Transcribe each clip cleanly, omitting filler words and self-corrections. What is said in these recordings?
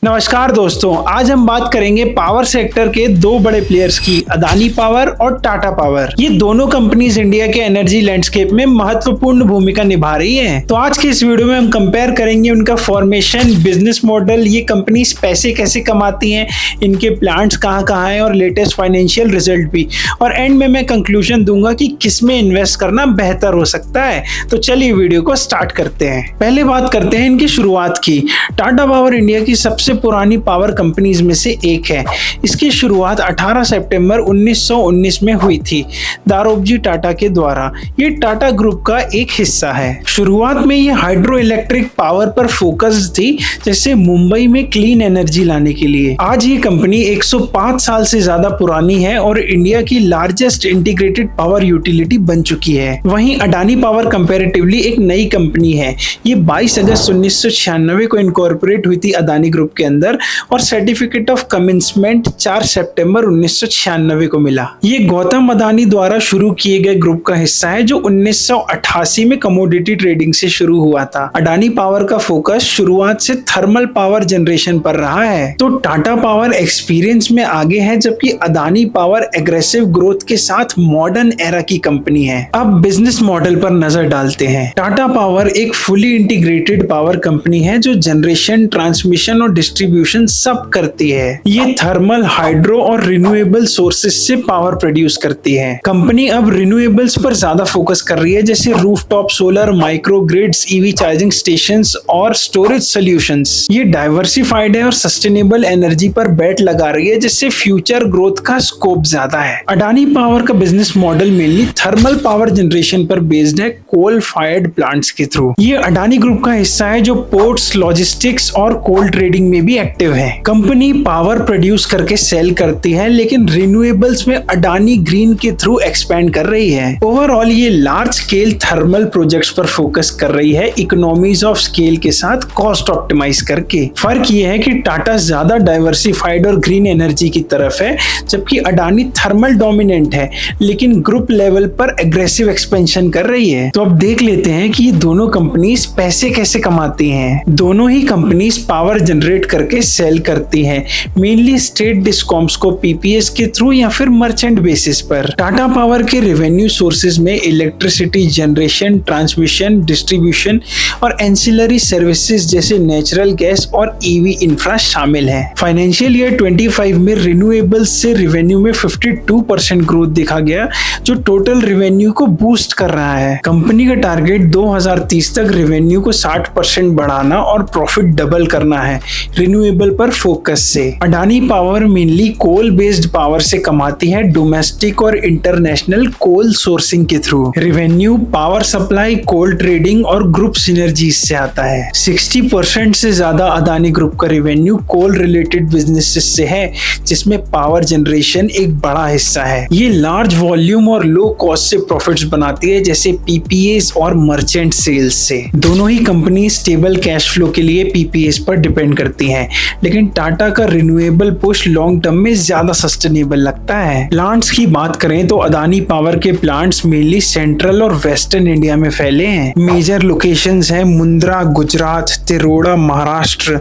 नमस्कार दोस्तों, आज हम बात करेंगे पावर सेक्टर के दो बड़े प्लेयर्स की, अदानी पावर और टाटा पावर। ये दोनों कंपनीज इंडिया के एनर्जी लैंडस्केप में महत्वपूर्ण भूमिका निभा रही हैं। तो आज के इस वीडियो में हम कंपेयर करेंगे उनका फॉर्मेशन, बिजनेस मॉडल, ये कंपनीज पैसे कैसे कमाती हैं, इनके प्लांट्स कहाँ हैं और लेटेस्ट फाइनेंशियल रिजल्ट भी। और एंड में मैं कंक्लूजन दूंगा कि किस में इन्वेस्ट करना बेहतर हो सकता है। तो चलिए वीडियो को स्टार्ट करते हैं। पहले बात करते हैं इनकी शुरुआत की। टाटा पावर इंडिया की सबसे पुरानी पावर कंपनीज में से एक है। इसकी शुरुआत 18 सितंबर 1919 में हुई थी दारोबजी टाटा के द्वारा। ये टाटा ग्रुप का एक हिस्सा है। शुरुआत में ये हाइड्रो इलेक्ट्रिक पावर पर फोकस्ड थी, जैसे मुंबई में क्लीन एनर्जी लाने के लिए। आज ये कंपनी 105 साल से ज्यादा पुरानी है और इंडिया की लार्जेस्ट इंटीग्रेटेड पावर यूटिलिटी बन चुकी है। वहीं अडानी पावर कंपैरेटिवली एक नई कंपनी है। ये 22 अगस्त 1996 को इनकॉर्पोरेट हुई थी अदानी ग्रुप के अंदर और सर्टिफिकेट ऑफ कमेंसमेंट 4 सितंबर 1996 को मिला। ये गौतम अदानी द्वारा शुरू किए गए ग्रुप का हिस्सा है जो 1988 में कमोडिटी ट्रेडिंग से शुरू हुआ था। अडानी पावर का फोकस शुरुआत से थर्मल पावर जनरेशन पर रहा है, तो टाटा पावर एक्सपीरियंस में आगे है, जबकि अदानी पावर एग्रेसिव ग्रोथ के साथ मॉडर्न एरा की कंपनी है। अब बिजनेस मॉडल पर नजर डालते हैं। टाटा पावर एक फुली इंटीग्रेटेड पावर कंपनी है जो जनरेशन, ट्रांसमिशन और डिस्ट्रीब्यूशन सब करती है। ये थर्मल, हाइड्रो और रिन्यूएबल सोर्सेस से पावर प्रोड्यूस करती है। कंपनी अब रिन्यूएबल्स पर ज्यादा फोकस कर रही है, जैसे rooftop solar, micro grids, EV charging stations और स्टोरेज सॉल्यूशंस। ये डाइवर्सिफाइड है और सस्टेनेबल एनर्जी पर बेट लगा रही है, जिससे फ्यूचर ग्रोथ का स्कोप ज्यादा है। अडानी पावर का business model mainly thermal power generation पर बेस्ड है, कोल फायर्ड प्लांट्स के थ्रू। ये अडानी ग्रुप का हिस्सा है जो पोर्ट्स, लॉजिस्टिक्स और कोल ट्रेडिंग में भी एक्टिव है। कंपनी पावर प्रोड्यूस करके सेल करती है, लेकिन रिन्यूएबल्स में अडानी ग्रीन के थ्रू एक्सपेंड कर रही है। ओवरऑल ये लार्ज स्केल थर्मल प्रोजेक्ट्स पर फोकस कर रही है, इकोनॉमीज ऑफ स्केल के साथ कॉस्ट ऑप्टिमाइज करके। फर्क ये है कि टाटा ज्यादा डाइवर्सिफाइड और ग्रीन एनर्जी की तरफ है, जबकि अडानी थर्मल डोमिनेंट है, लेकिन ग्रुप लेवल पर एग्रेसिव एक्सपेंशन कर रही है। तो अब देख लेते हैं कि ये दोनों कंपनीज पैसे कैसे कमाती हैं। दोनों ही कंपनीज पावर जनरेट करके सेल करती हैं, मेनली स्टेट डिस्कॉम्स को पीपीएस के थ्रू या फिर मर्चेंट बेसिस पर। टाटा पावर के रेवेन्यू सोर्सेज में इलेक्ट्रिसिटी जनरेशन, ट्रांसमिशन, डिस्ट्रीब्यूशन और एंसिलरी सर्विसेज जैसे नेचुरल गैस और ईवी इंफ्रा शामिल है। फाइनेंशियल ईयर 25 में रिन्यूएबल्स से रेवेन्यू में 52% ग्रोथ देखा गया, जो टोटल रेवेन्यू को बूस्ट कर रहा है। कंपनी का टारगेट 2030 तक रेवेन्यू को 60% बढ़ाना और प्रॉफिट डबल करना है, रिन्यूएबल पर फोकस से। Adani power mainly coal based power से कमाती है, डोमेस्टिक और इंटरनेशनल कोल सोर्सिंग के through. Revenue power supply, coal trading और ग्रुप सिनर्जीज से आता है। 60% से ज्यादा अदानी ग्रुप का रेवेन्यू कोल रिलेटेड बिजनेसेस से है, जिसमें पावर जनरेशन एक बड़ा हिस्सा है। ये लार्ज वॉल्यूम और लो कॉस्ट से प्रॉफिट्स बनाती है, जैसे पीपीएस और मर्चेंट सेल्स से। दोनों ही कंपनी स्टेबल कैश फ्लो के लिए पीपीएस पर डिपेंड करती हैं, लेकिन टाटा का रिन्यूएबल पुश लॉन्ग टर्म में ज्यादा सस्टेनेबल लगता है। प्लांट्स की बात करें तो अदानी पावर के प्लांट्स मेनली सेंट्रल और वेस्टर्न इंडिया में फैले हैं। मेजर लोकेशंस हैं मुंद्रा गुजरात, तिरोड़ा महाराष्ट्र,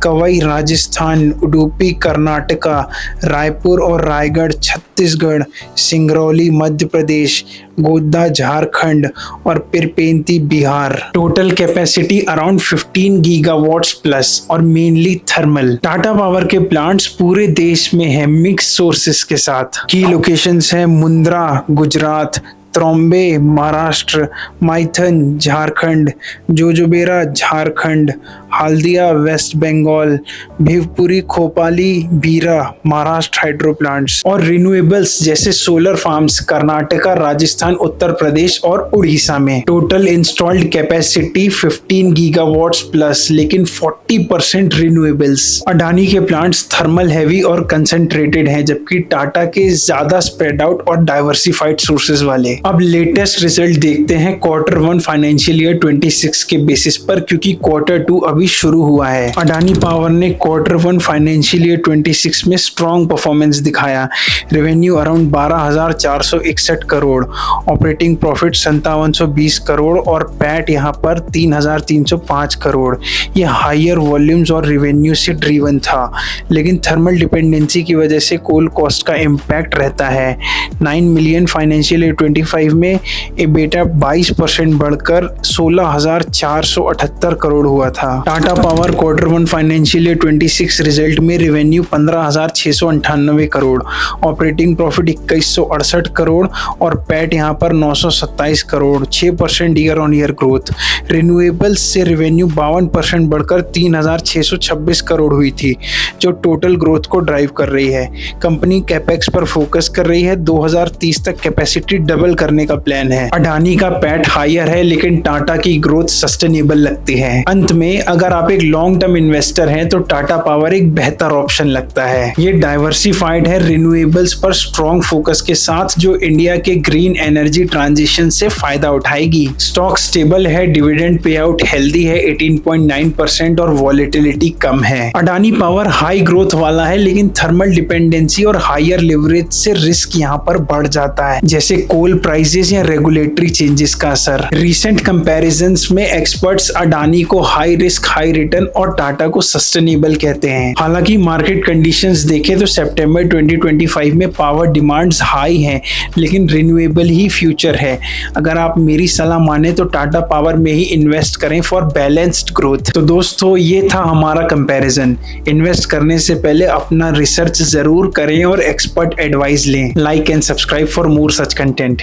कवई राजस्थान, उडुपी कर्नाटका, रायपुर और रायगढ़ छत्तीसगढ़, सिंगरौली मध्य प्रदेश, गोड्डा झारखंड और Pirpainti Bihar. Total capacity around 15 gigawatts plus और मेनली थर्मल। टाटा पावर के प्लांट्स पूरे देश में है, मिक्स सोर्सेस के साथ। की लोकेशंस है मुंद्रा गुजरात, त्रॉम्बे महाराष्ट्र, माइथन झारखंड, जोजोबेरा झारखंड, हल्दिया वेस्ट बंगाल, भिवपुरी खोपाली बीरा महाराष्ट्र हाइड्रो प्लांट्स। और रिन्यूएबल्स जैसे सोलर फार्म्स कर्नाटका, राजस्थान, उत्तर प्रदेश और उड़ीसा में। Total installed capacity 15 gigawatts plus, लेकिन 40% रिन्यूएबल्स। अडानी के प्लांट्स थर्मल हैवी और कंसंट्रेटेड हैं, जबकि टाटा के ज्यादा स्प्रेड आउट और डाइवर्सिफाइड सोर्सेज वाले। अब लेटेस्ट रिजल्ट देखते हैं Q1 फाइनेंशियल ईयर 26 के बेसिस पर, क्योंकि Q2 अभी शुरू हुआ है। अडानी पावर ने Q1 फाइनेंशियल ईयर 26 में स्ट्रॉन्ग परफॉर्मेंस दिखाया। Revenue around 12,461 crore, operating profit 5720 crore और पैट यहाँ पर 3,305 करोड़। ये हायर वॉल्यूम्स और रेवेन्यू से ड्रीवन था, लेकिन थर्मल डिपेंडेंसी की वजह से कोल कॉस्ट का इम्पैक्ट रहता है। 9 मिलियन फाइनेंशियल ईयर 25 में एबिटा 22% बढ़कर 16,478 करोड़ हुआ था। Tata power Q1 financial year 26 result में revenue 15,698 crore, operating profit 2168 crore और पैट यहाँ पर 927 crore, 6% year on year growth. Renewables से रेवेन्यू 52% बढ़कर 3,626 करोड़ हुई थी, जो टोटल ग्रोथ को ड्राइव कर रही है। कंपनी कैपेक्स पर फोकस कर रही है। 2030 तक कैपेसिटी डबल करने का प्लान है। अडानी का पैट हायर है, लेकिन टाटा की ग्रोथ सस्टेनेबल लगती है। अंत में अगर आप एक लॉन्ग टर्म इन्वेस्टर हैं तो टाटा पावर एक बेहतर ऑप्शन लगता है। ये डाइवर्सिफाइड है, रिन्यूएबल्स पर स्ट्रॉन्ग फोकस के साथ, जो इंडिया के ग्रीन एनर्जी ट्रांजिशन से फायदा उठाएगी। स्टॉक स्टेबल है, डिविडेंड पे आउट हेल्दी है 18.9% और वॉलेटिलिटी कम है। अडानी पावर हाई ग्रोथ वाला है, लेकिन थर्मल डिपेंडेंसी और हायर लिवरेज से रिस्क यहाँ पर बढ़ जाता है, जैसे कोल प्राइसेस या रेगुलेटरी चेंजेस का असर। रीसेंट कंपैरिजंस में एक्सपर्ट्स अडानी को हाई रिस्क हाई रिटर्न और टाटा को सस्टेनेबल कहते हैं। हालांकि मार्केट कंडीशंस देखें तो सितंबर 2025 में पावर डिमांड्स हाई हैं, लेकिन रिन्यूएबल ही फ्यूचर है। अगर आप मेरी सलाह माने तो टाटा पावर में ही इन्वेस्ट करें फॉर बैलेंस्ड ग्रोथ। तो दोस्तों, ये था हमारा कंपैरिजन। इन्वेस्ट करने से पहले अपना रिसर्च जरूर करें और एक्सपर्ट एडवाइस लें। Like and subscribe for more such content.